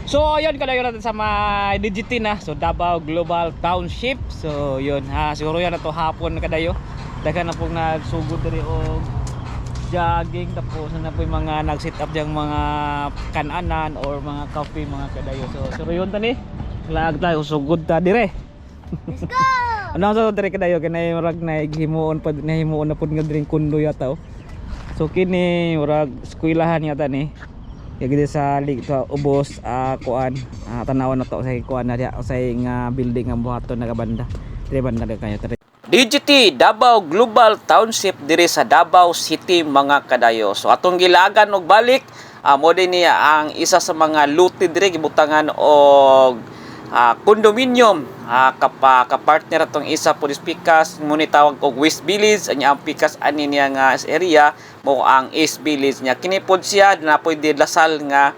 So ayun, kadayo natin sa may DGT na. So Davao Global Township. So yun ha, siguro yan na to hapon kadayo. Daghan na pong nagsugod diri og jogging, tapos na po yung mga nag-sit up diyang mga kananan or mga coffee mga kadayo. So yun tani, lag tayo sugod ta dire. Let's go! Ano sa dire kadayo kanay murag nahimuon pa, nahimuon na pud nga diri kundo yata. So kini murag eskwelahan yata ni. Kaya gini sa ubos kuan tanawan na to sa kuan na diya sa nga building nga buhaton na banda. Dire banda kayo tare. DGT Davao Global Township diri sa Davao City mga kadayo. So atong gilagan og balik mo din niya ang isa sa mga luti diri gibutangan og condominium kapartner atong isa pulis pikas mo ni tawag og West Village anya ang pikas ani niya nga area mo ang East Village niya kini pod siya na pwede lasal nga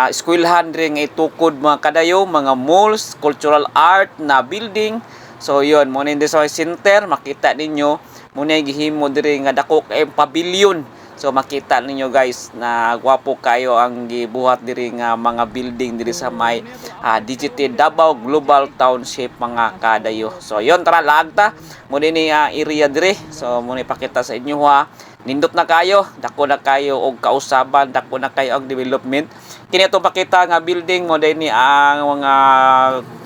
eskwelahan diri nga itukod mga kadayo, mga malls, cultural art na building. So yun mo ni sa center makita ninyo mo ni gihimo diri nga dako kay pavilion. So makita ninyo guys na gwapo kayo ang gibuhat diri nga mga building diri sa may DGT Davao Global Township mga kadayo. So yon tara lagta mo ni area diri. So mo ni pakita sa inyo ha. Nindot na kayo, dako na kayo og kausaban, dako na kayo ang development. Kini atong pakita nga building mo ni ang mga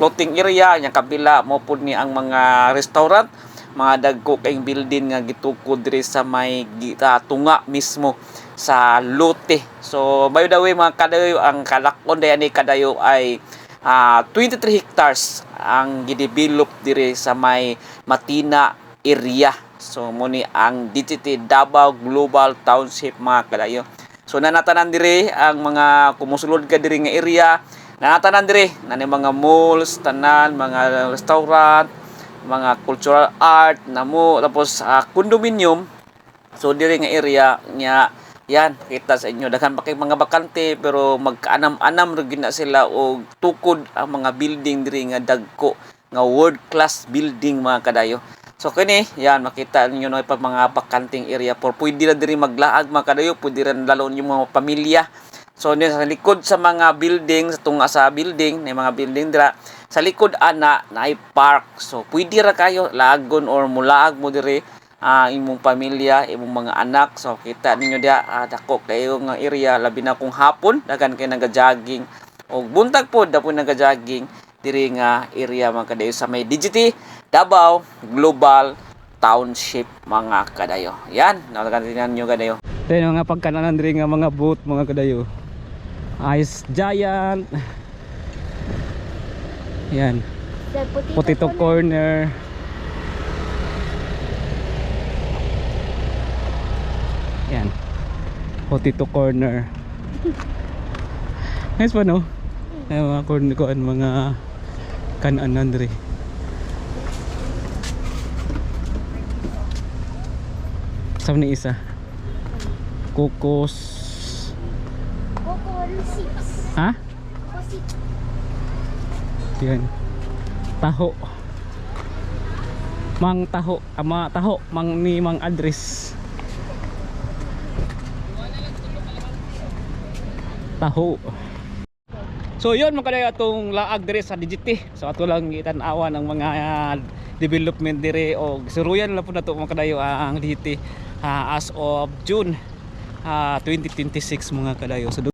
clothing area, nya kabila mo pud ni ang mga restaurant, mga dagko kayong building nga gitukod diri sa may tunga mismo sa lote. So by the way mga kadayo, ang kalakon dayani kadayo ay 23 hectares ang gidevelop diri sa may Matina area. So muni ang DGT Davao Global Township mga kadayo. So nanatanan diri ang mga kumusulod ka diri nga area, nanatanan diri nani mga malls, tanan, mga restaurant, mga cultural art namo, tapos condominium. So diri nga area nya yan kita sa inyo daghan pa kay mga bakante pero magkaanam-anam ra gina sila og tukod ang mga building diri nga dagko nga world class building mga kadayo. So kini yan makita ninyo no pa mga bakanting area for pwede na diri maglaag mga kadayo, pwede rin lalon yung mga pamilya. So ni sa likod sa mga building, sa tunga sa building, na mga building dira sa likod ana na ay park. So pwede ra kayo lagon or mulaag mo diri imong pamilya, imong mga anak. So kita ninyo dia dako kayo nga area labi na kung hapon daghan kay naga-jogging og buntag pod daw naga-jogging diri nga area mga kadayo sa may DGT Davao Global Township mga kadayo. Yan, nakakatinan nyo kadayo. Ito yung mga pagkananan diri nga mga boat mga kadayo. Ice Giant. Yan. Potato Corner. Yan. Potato Corner. Nice pa no? Ay mga corner ko mga kananan diri. Sa ni isa. Kokos. Ha? Yan. Taho. Mang taho, ama taho, mang ni mang address. Taho. So yun mga kadayo atong laag diri sa DGT. So ato lang itan-awan ang mga development diri og suruyan lang po na to mga kadayo ang DGT as of June 2026 mga kadayo. So